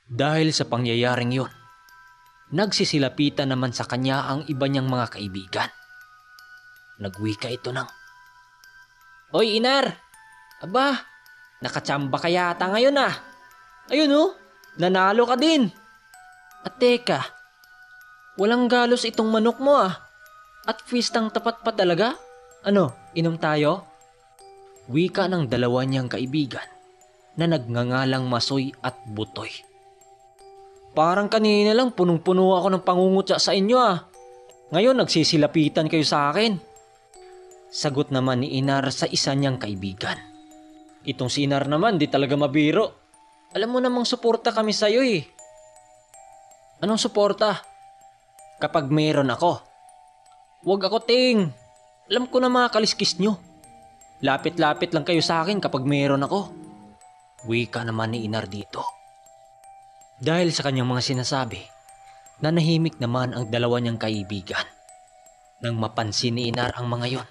Dahil sa pangyayaring yun, nagsisilapitan naman sa kanya ang iba niyang mga kaibigan. Nagwika ito ng, "Hoy Inar! Aba, nakatsamba ka yata ngayon ah. Ayun oh, nanalo ka din. At teka, walang galos itong manok mo ah. At fistang tapat pa talaga? Ano, inom tayo?" Wika ng dalawa niyang kaibigan na nagngangalang Masoy at Butoy. "Parang kanina lang punong-puno ako ng pangungutya sa inyo ah. Ngayon nagsisilapitan kayo sa akin." Sagot naman ni Inar sa isa niyang kaibigan. "Itong si Inar naman di talaga mabiro. Alam mo namang suporta kami sa'yo eh." "Anong suporta?" "Kapag meron ako." "Wag ako ting. Alam ko na mga kaliskis nyo. Lapit-lapit lang kayo sa akin kapag meron ako." Wika naman ni Inar dito. Dahil sa kanyang mga sinasabi, nanahimik naman ang dalawa niyang kaibigan. Nang mapansin ni Inar ang mga yon,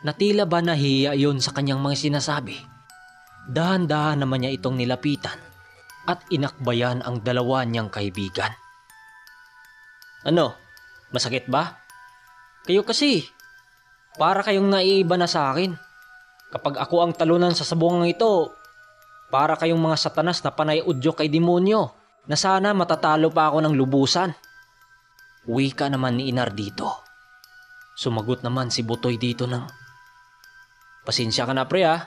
na tila ba nahiya yon sa kanyang mga sinasabi, dahan-dahan naman niya itong nilapitan at inakbayan ang dalawa niyang kaibigan. "Ano? Masakit ba? Kayo kasi, para kayong naiiba na sa akin. Kapag ako ang talunan sa sabungang ito, para kayong mga satanas na panay-udyok kay demonyo na sana matatalo pa ako ng lubusan." Wika naman ni Inar dito. Sumagot naman si Butoy dito ng, "Pasensya ka na pre ah.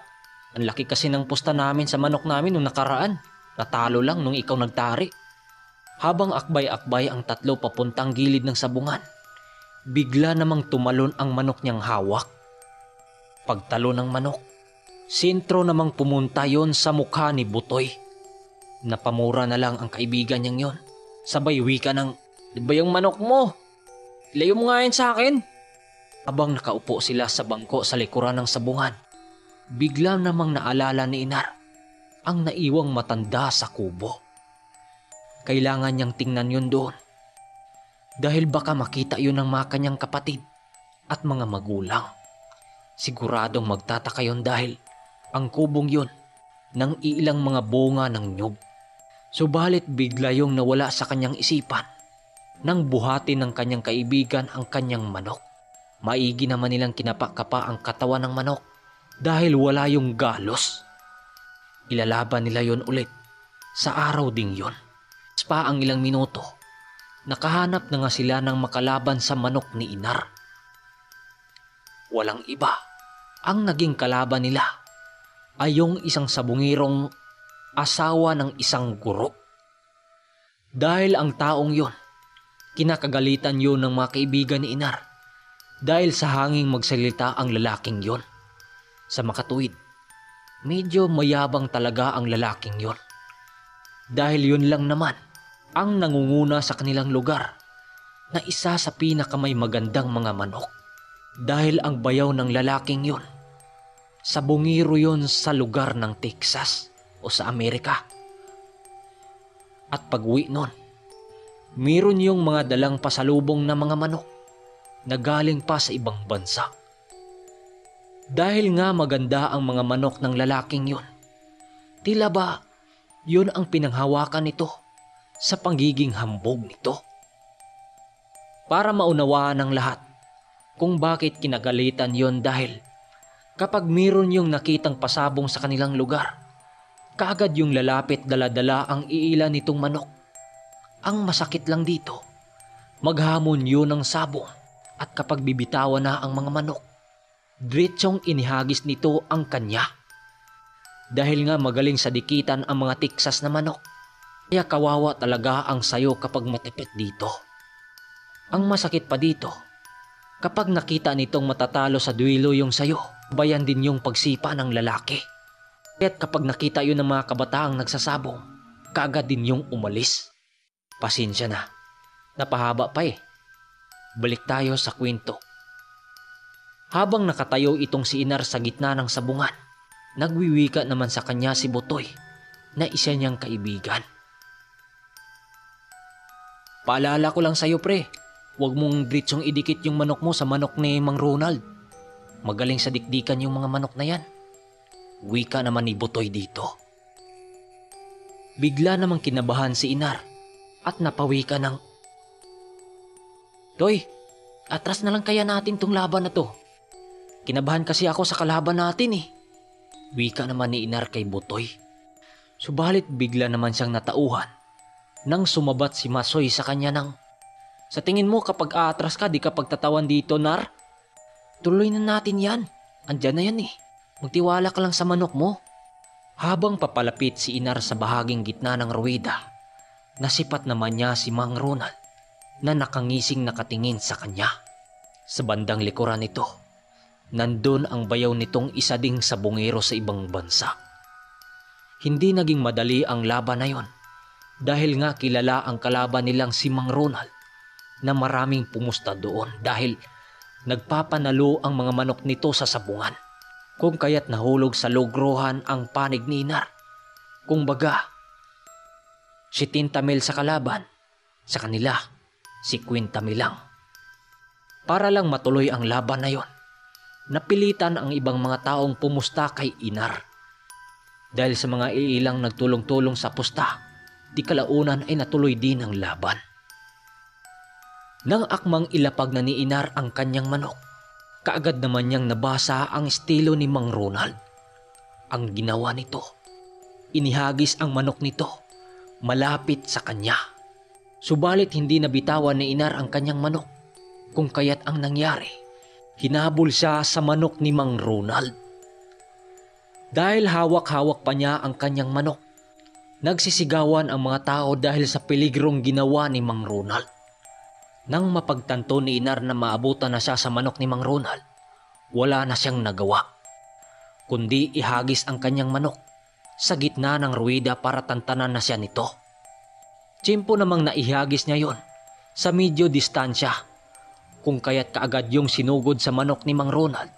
Ang laki kasi ng pusta namin sa manok namin nung nakaraan. Natalo lang nung ikaw nagtari." Habang akbay-akbay ang tatlo papuntang gilid ng sabungan, bigla namang tumalon ang manok niyang hawak. Pagtalo ng manok, sentro namang pumunta yon sa mukha ni Butoy. Napamura na lang ang kaibigan niyang yon. Sabay wika ng, "Di ba yung manok mo? Ilayo mo nga yan sa akin." Habang nakaupo sila sa bangko sa likuran ng sabungan, bigla namang naalala ni Inar ang naiwang matanda sa kubo. Kailangan niyang tingnan yun doon. Dahil baka makita yun ng mga kanyang kapatid at mga magulang. Siguradong magtataka yun dahil ang kubong yun nang iilang mga bunga ng nyug. Subalit bigla yung nawala sa kanyang isipan nang buhatin ng kanyang kaibigan ang kanyang manok. Maigi naman nilang kinapakapa ang katawan ng manok dahil wala yung galos. Ilalaban nila yon ulit sa araw ding yon. Pa ang ilang minuto, nakahanap na nga sila ng makalaban sa manok ni Inar. Walang iba, ang naging kalaban nila ay yung isang sabungirong asawa ng isang guro. Dahil ang taong yon, kinakagalitan yon ng mga kaibigan ni Inar dahil sa hanging magsalita ang lalaking yon. Sa makatuwid, medyo mayabang talaga ang lalaking yon. Dahil yun lang naman ang nangunguna sa kanilang lugar na isa sa pinakamay magandang mga manok. Dahil ang bayaw ng lalaking yon, sabungiro yon sa lugar ng Texas o sa Amerika. At pag-uwi nun, meron yung mga dalang pasalubong na mga manok na galing pa sa ibang bansa. Dahil nga maganda ang mga manok ng lalaking yon, tila ba yun ang pinanghawakan nito sa pagiging hambog nito. Para maunawaan ng lahat kung bakit kinagalitan yon dahil kapag meron yung nakitang pasabong sa kanilang lugar, kaagad yung lalapit dala-dala ang iilan nitong manok. Ang masakit lang dito, maghamon yun ng sabong at kapag bibitawan na ang mga manok, diretsong inihagis nito ang kanya. Dahil nga magaling sa dikitan ang mga Texas na manok, kaya kawawa talaga ang sayo kapag matapat dito. Ang masakit pa dito, kapag nakita nitong matatalo sa duelo yung sayo, bayan din yung pagsipa ng lalaki. Kaya't kapag nakita yun ng mga kabataang nagsasabong, kaagad din yung umalis. Pasensya na, napahaba pa eh. Balik tayo sa kwento. Habang nakatayo itong si Inar sa gitna ng sabungan, nagwiwika naman sa kanya si Butoy na isa niyang kaibigan. "Paalala ko lang sa'yo pre, huwag mong diretsong idikit yung manok mo sa manok ni Mang Ronald. Magaling sa dikdikan yung mga manok na yan." Wika naman ni Butoy dito. Bigla namang kinabahan si Inar at napawi ka ng, Toy, atras na lang kaya natin tong laban na to. Kinabahan kasi ako sa kalaban natin eh. Wika naman ni Inar kay Butoy. Subalit bigla naman siyang natauhan nang sumabat si Masoy sa kanya ng, Sa tingin mo kapag aatras ka di ka pagtatawan dito, Nar? Tuloy na natin yan. Andyan na yan eh. Magtiwala ka lang sa manok mo. Habang papalapit si Inar sa bahaging gitna ng ruwida, nasipat naman niya si Mang Ronald na nakangising nakatingin sa kanya. Sa bandang likuran nito, nandun ang bayaw nitong isa ding sabungero sa ibang bansa. Hindi naging madali ang laban na yon dahil nga kilala ang kalaban nilang si Mang Ronald na maraming pumusta doon dahil nagpapanalo ang mga manok nito sa sabungan. Kung kaya't nahulog sa logrohan ang panig ni Inar. Kung baga, si 30 mil sa kalaban, sa kanila, si 50 mil lang. Para lang matuloy ang laban na yon, napilitan ang ibang mga taong pumusta kay Inar. Dahil sa mga iilang nagtulong-tulong sa pusta, di kalaunan ay natuloy din ang laban. Nang akmang ilapag na ni Inar ang kanyang manok, kaagad naman niyang nabasa ang estilo ni Mang Ronald. Ang ginawa nito, inihagis ang manok nito malapit sa kanya. Subalit hindi nabitawan ni Inar ang kanyang manok, kung kaya't ang nangyari, hinabol siya sa manok ni Mang Ronald. Dahil hawak-hawak pa niya ang kanyang manok, nagsisigawan ang mga tao dahil sa peligrong ginawa ni Mang Ronald. Nang mapagtanto ni Inar na maabutan na siya sa manok ni Mang Ronald, wala na siyang nagawa, kundi ihagis ang kanyang manok sa gitna ng ruwida para tantanan na siya nito. Tsimpo namang naihagis niya yon sa medyo distansya, kung kaya't kaagad yung sinugod sa manok ni Mang Ronald.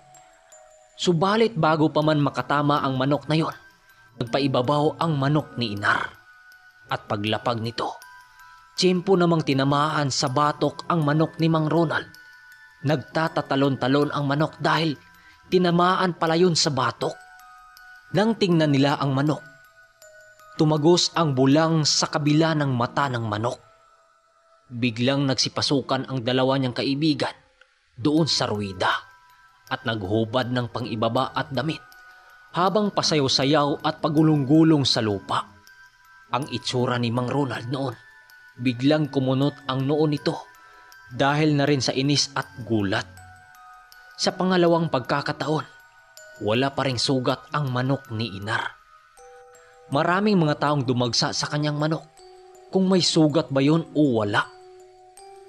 Subalit bago pa man makatama ang manok na yon, nagpaibabaw ang manok ni Inar. At paglapag nito, tsimpo namang tinamaan sa batok ang manok ni Mang Ronald. Nagtatatalon-talon ang manok dahil tinamaan pala yun sa batok. Nang tingnan nila ang manok, tumagos ang bulang sa kabila ng mata ng manok. Biglang nagsipasukan ang dalawa niyang kaibigan doon sa ruwida at naghubad ng pangibaba at damit habang pasayaw-sayaw at pagulong-gulong sa lupa. Ang itsura ni Mang Ronald noon, biglang kumunot ang noo nito dahil na rin sa inis at gulat. Sa pangalawang pagkakataon, wala pa ring sugat ang manok ni Inar. Maraming mga taong dumagsa sa kanyang manok kung may sugat ba yun o wala.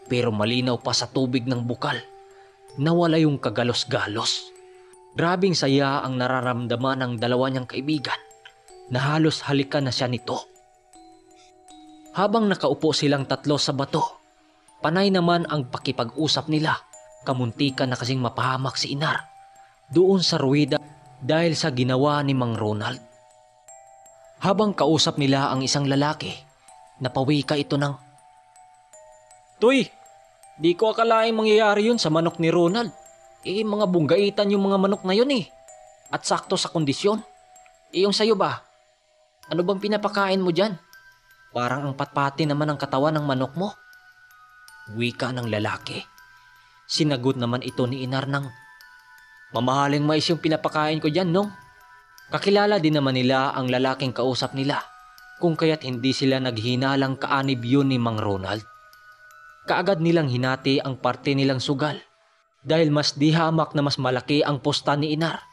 Pero malinaw pa sa tubig ng bukal na wala yung kagalos-galos. Grabing saya ang nararamdaman ng dalawa niyang kaibigan na halos halikan na siya nito. Habang nakaupo silang tatlo sa bato, panay naman ang pakipag-usap nila. Kamuntikan na kasing mapahamak si Inar doon sa ruwida dahil sa ginawa ni Mang Ronald. Habang kausap nila ang isang lalaki, napawika ito ng, Toy, di ko akalaing mangyayari yun sa manok ni Ronald. Mga bunggaitan yung mga manok na yun eh. At sakto sa kondisyon. Yung sayo ba? Ano bang pinapakain mo dyan? Parang ang patpati naman ang katawan ng manok mo. Wika ng lalaki. Sinagot naman ito ni Inar ng, Mamahaling mais yung pinapakain ko dyan, no? Kakilala din naman nila ang lalaking kausap nila, kung kaya't hindi sila naghinalang kaanib yun ni Mang Ronald. Kaagad nilang hinati ang parte nilang sugal dahil mas di hamak na mas malaki ang posta ni Inar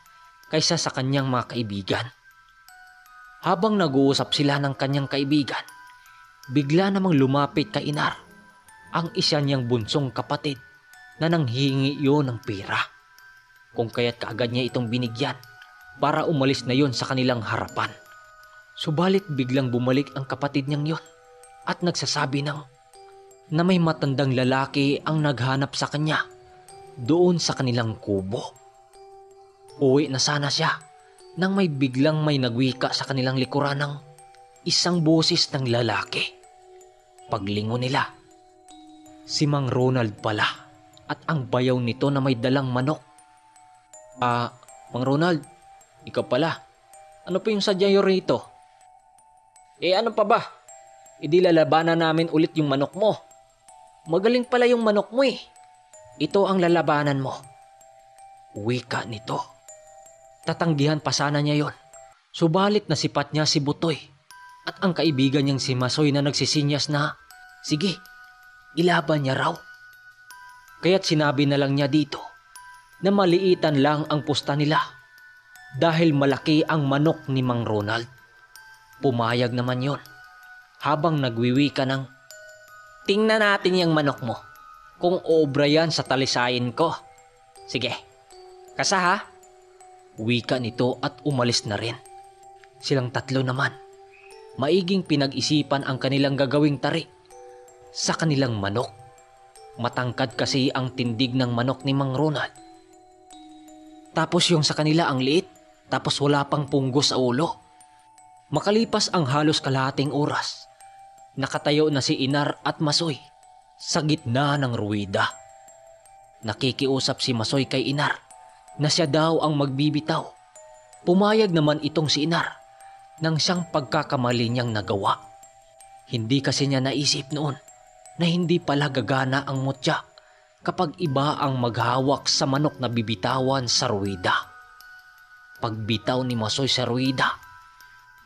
kaysa sa kanyang mga kaibigan. Habang nag-uusap sila ng kanyang kaibigan, bigla namang lumapit kay Inar ang isa niyang bunsong kapatid na nanghihingi yun ng pera. Kung kaya't kaagad niya itong binigyan para umalis na yon sa kanilang harapan. Subalit biglang bumalik ang kapatid niyang yon at nagsasabi na may matandang lalaki ang naghanap sa kanya doon sa kanilang kubo. Uwi na sana siya nang may biglang may nagwika sa kanilang likuran ng isang boses ng lalaki. Paglingon nila, si Mang Ronald pala at ang bayaw nito na may dalang manok. Mang Ronald, ikaw pala. Ano pa yung sadya nyo rito? Ano pa ba? Idi lalabanan namin ulit yung manok mo. Magaling pala yung manok mo eh. Ito ang lalabanan mo. Wika nito. Tatanggihan pa sana niya yon. Subalit nasipat niya si Butoy at ang kaibigan niyang si Masoy na nagsisinyas na, sige, ilaban niya raw. Kaya't sinabi na lang niya dito na maliitan lang ang pusta nila dahil malaki ang manok ni Mang Ronald. Pumayag naman yon habang nagwiwika ng, tingnan natin yung manok mo kung obra yan sa talisayin ko. Sige, kasa ha? Wika nito at umalis na rin. Silang tatlo naman, maiging pinag-isipan ang kanilang gagawing tarik sa kanilang manok. Matangkad kasi ang tindig ng manok ni Mang Ronald. Tapos yung sa kanila ang liit, tapos wala pang punggo sa ulo. Makalipas ang halos kalahating oras, nakatayo na si Inar at Masoy sa gitna ng ruwida. Nakikiusap si Masoy kay Inar na siya daw ang magbibitaw. Pumayag naman itong si Inar nang siyang pagkakamali niyang nagawa. Hindi kasi niya naisip noon na hindi pala gagana ang mutya kapag iba ang maghawak sa manok na bibitawan sa ruwida. Pagbitaw ni Masoy sa ruwida,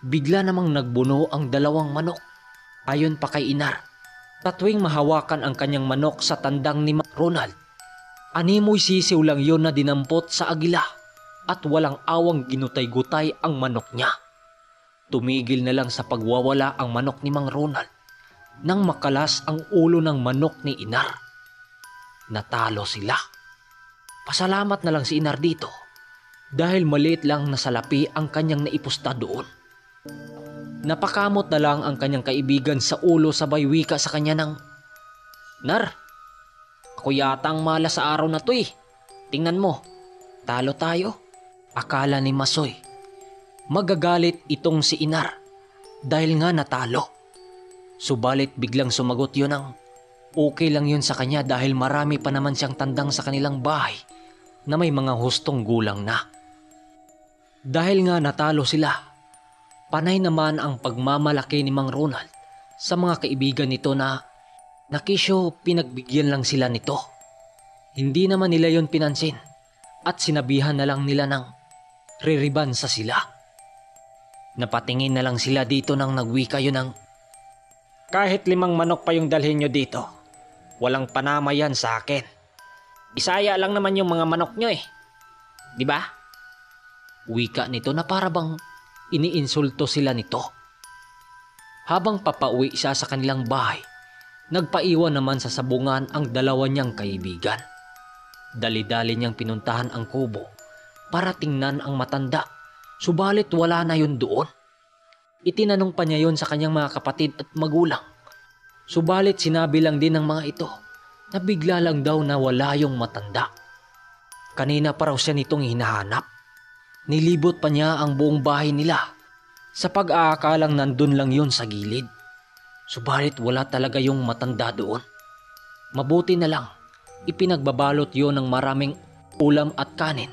bigla namang nagbuno ang dalawang manok. Ayon pa kay Inar, tatwing mahawakan ang kanyang manok sa tandang ni Ronald, animoy sisiw lang yon na dinampot sa agila at walang awang ginutay-gutay ang manok niya. Tumigil na lang sa pagwawala ang manok ni Mang Ronald nang makalas ang ulo ng manok ni Inar. Natalo sila. Pasalamat na lang si Inar dito dahil maliit lang na salapi ang kanyang naipusta doon. Napakamot na lang ang kanyang kaibigan sa ulo sabay wika sa kanya ng, Nar, ako yata ang mala sa araw na to eh. Tingnan mo, talo tayo. Akala ni Masoy, magagalit itong si Inar dahil nga natalo. Subalit biglang sumagot yun ng, okay lang yun sa kanya dahil marami pa naman siyang tandang sa kanilang bahay na may mga hustong gulang na. Dahil nga natalo sila, panay naman ang pagmamalaki ni Mang Ronald sa mga kaibigan nito na nakisyo pinagbigyan lang sila nito. Hindi naman nila yon pinansin at sinabihan na lang nila ng riribansa sila. Napatingin na lang sila dito nang nagwika yun ng, kahit 5 manok pa yung dalhin nyo dito, walang panama yan sa akin. Isaya lang naman yung mga manok nyo eh. Di ba? Wika nito na para bang iniinsulto sila nito. Habang papauwi siya sa kanilang bahay, nagpaiwan naman sa sabungan ang dalawa niyang kaibigan. Dali-dali niyang pinuntahan ang kubo para tingnan ang matanda, subalit wala na yun doon. Itinanong pa niya yun sa kanyang mga kapatid at magulang. Subalit sinabi lang din ng mga ito na bigla lang daw nawala yung matanda. Kanina pa raw siya nitong hinahanap. Nilibot pa niya ang buong bahay nila sa pag-aakalang nandun lang yun sa gilid. Subalit wala talaga yung matanda doon. Mabuti na lang, ipinagbabalot yun ng maraming ulam at kanin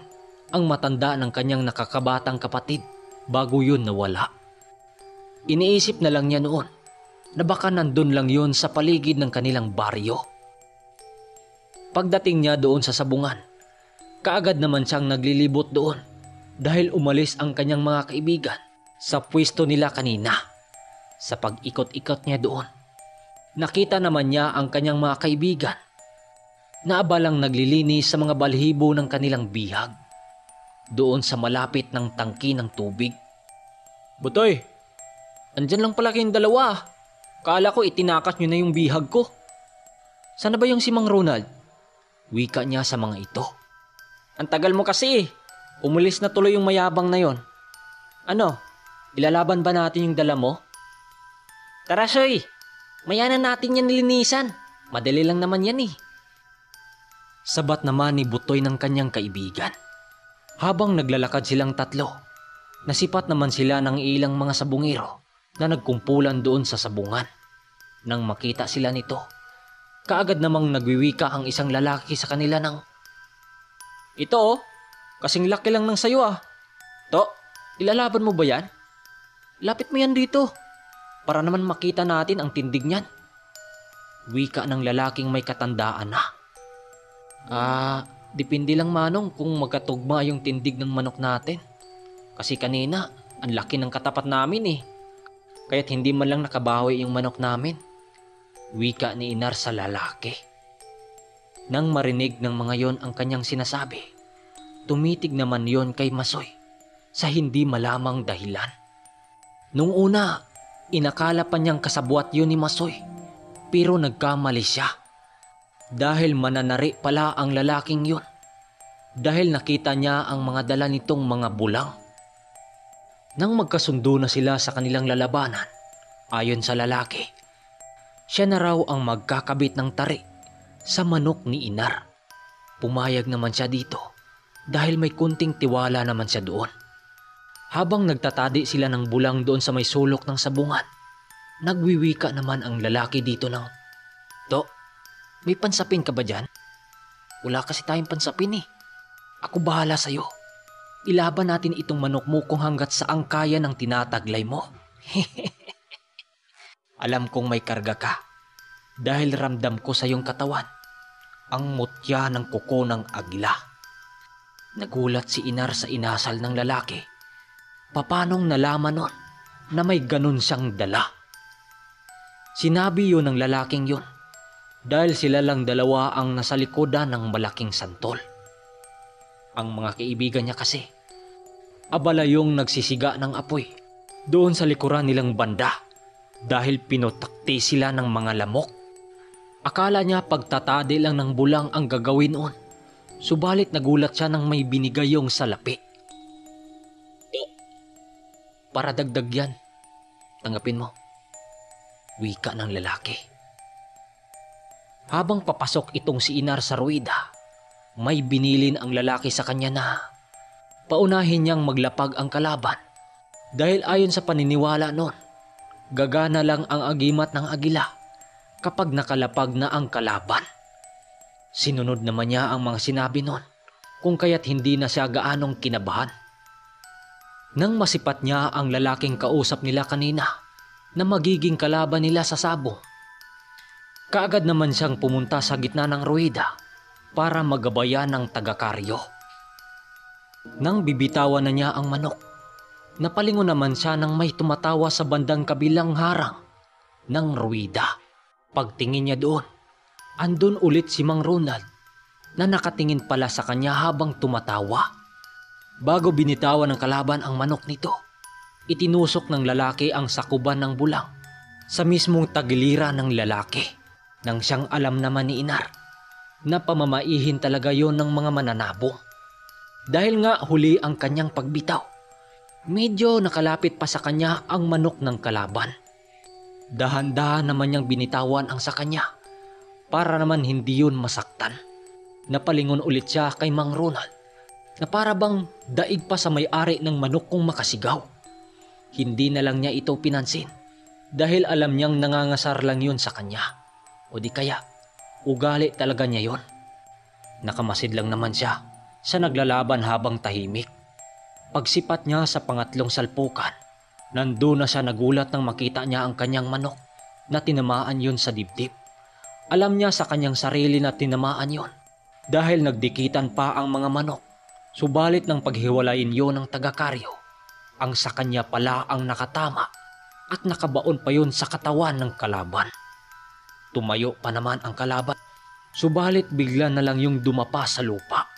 ang matanda ng kanyang nakakabatang kapatid bago yun nawala. Iniisip na lang niya noon na baka nandun lang yun sa paligid ng kanilang baryo. Pagdating niya doon sa sabungan, kaagad naman siyang naglilibot doon dahil umalis ang kanyang mga kaibigan sa pwesto nila kanina. Sa pag-ikot-ikot niya doon, nakita naman niya ang kanyang mga kaibigan na abalang naglilinis sa mga balhibo ng kanilang bihag doon sa malapit ng tangki ng tubig. Butoy, andyan lang pala kayong dalawa. Kala ko itinakas nyo na yung bihag ko. Sana ba yung si Mang Ronald? Wika niya sa mga ito. Ang tagal mo kasi. Umulis na tuloy yung mayabang na yon. Ano, ilalaban ba natin yung dala mo? Tara Soy, mayanan natin yan nilinisan. Madali lang naman yan eh. Sabat naman ni Butoy ng kanyang kaibigan. Habang naglalakad silang tatlo, nasipat naman sila ng ilang mga sabungero na nagkumpulan doon sa sabungan. Nang makita sila nito, kaagad namang nagwiwika ang isang lalaki sa kanila ng, ito oh, kasing laki lang ng sayo ah. To, ilalaban mo ba yan? Lapit mo yan dito. para naman makita natin ang tindig niyan. Wika ng lalaking may katandaan na. Depende lang manong kung magkatugma yung tindig ng manok natin. Kasi kanina, ang laki ng katapat namin eh. Kaya't hindi man lang nakabawi yung manok namin. Wika ni Inar sa lalaki. Nang marinig ng mga yon ang kanyang sinasabi, tumitig naman yon kay Masoy sa hindi malamang dahilan. Nung una, inakala pa niyang kasabwat yun ni Masoy, pero nagkamali siya. Dahil mananari pala ang lalaking yun. Dahil nakita niya ang mga dala nitong mga bulang. Nang magkasundo na sila sa kanilang lalabanan, ayon sa lalaki, siya na raw ang magkakabit ng tari sa manok ni Inar. Pumayag naman siya dito dahil may kunting tiwala naman siya doon. Habang nagtatadi sila ng bulang doon sa may sulok ng sabungan, nagwiwika naman ang lalaki dito ng, "To, may pansapin ka ba dyan? Wala kasi tayong pansapin eh. Ako bahala sa'yo. Ilaban natin itong manok mo kung hanggat saang kaya ng tinataglay mo." Alam kong may karga ka dahil ramdam ko sa iyong katawan ang mutya ng kuko ng agila. Nagulat si Inar sa inasal ng lalaki. Papanong nalaman nun na may ganun siyang dala? Sinabi yun ng lalaking yun dahil sila lang dalawa ang nasa likodan ng malaking santol. Ang mga kaibigan niya kasi, abala yung nagsisiga ng apoy doon sa likuran nilang banda dahil pinutakti sila ng mga lamok. Akala niya pagtatadi lang ng bulang ang gagawin noon, subalit nagulat siya nang may binigay yung salapi. "Para dagdag yan, tanggapin mo," wika ng lalaki. Habang papasok itong si Inar sa ruwida, may binilin ang lalaki sa kanya na paunahin niyang maglapag ang kalaban dahil ayon sa paniniwala noon, gagana lang ang agimat ng agila kapag nakalapag na ang kalaban. Sinunod naman niya ang mga sinabi noon kung kaya't hindi na siya gaanong kinabahan. Nang masipat niya ang lalaking kausap nila kanina na magiging kalaban nila sa sabong, kaagad naman siyang pumunta sa gitna ng ruwida para magabayan ng taga-karyo. Nang bibitawan na niya ang manok, napalingon naman siya nang may tumatawa sa bandang kabilang harang ng ruwida. Pagtingin niya doon, andun ulit si Mang Ronald na nakatingin pala sa kanya habang tumatawa. Bago binitawan ng kalaban ang manok nito, itinusok ng lalaki ang sakuban ng bulang sa mismong tagiliran ng lalaki. Nang siyang alam naman ni Inar na pamamaihin talaga yon ng mga mananabong. Dahil nga huli ang kanyang pagbitaw, medyo nakalapit pa sa kanya ang manok ng kalaban. Dahan-dahan naman niyang binitawan ang sa kanya para naman hindi yun masaktan. Napalingon ulit siya kay Mang Ronald na para bang daig pa sa may-ari ng manok kung makasigaw. Hindi na lang niya ito pinansin dahil alam niyang nangangasar lang yun sa kanya. O di kaya, ugali talaga niya yon. Nakamasid lang naman siya sa naglalaban habang tahimik. Pagsipat niya sa pangatlong salpukan, nandun na siya nagulat nang makita niya ang kanyang manok na tinamaan yun sa dibdib. Alam niya sa kanyang sarili na tinamaan yon dahil nagdikitan pa ang mga manok. Subalit nang paghiwalayin yon ng taga-karyo, ang sa kanya pala ang nakatama at nakabaon pa yun sa katawan ng kalaban. Tumayo pa naman ang kalaban, subalit bigla na lang yung dumapa sa lupa.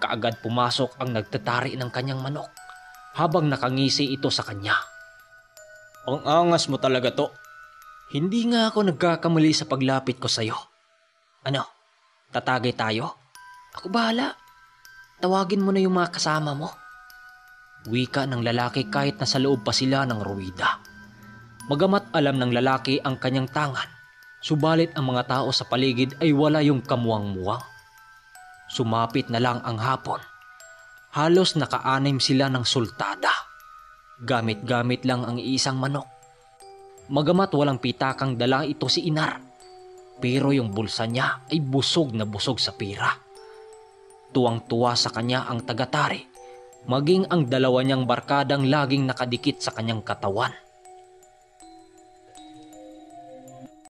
Kaagad pumasok ang nagtatari ng kanyang manok habang nakangisi ito sa kanya. "Ang angas mo talaga to. Hindi nga ako nagkakamali sa paglapit ko sa'yo. Ano, tatagay tayo? Ako bahala. Tawagin mo na yung mga kasama mo." Wika ng lalaki kahit nasa loob pa sila ng ruwida. Magamat alam ng lalaki ang kanyang tangan, subalit ang mga tao sa paligid ay wala yung kamuwang-muwang. Sumapit na lang ang hapon. Halos naka-anim sila ng sultada. Gamit-gamit lang ang isang manok. Magamat walang pitakang dala ito si Inar, pero yung bulsa niya ay busog na busog sa pira. Tuwang-tuwa sa kanya ang tagatari, maging ang dalawa niyang barkadang laging nakadikit sa kanyang katawan.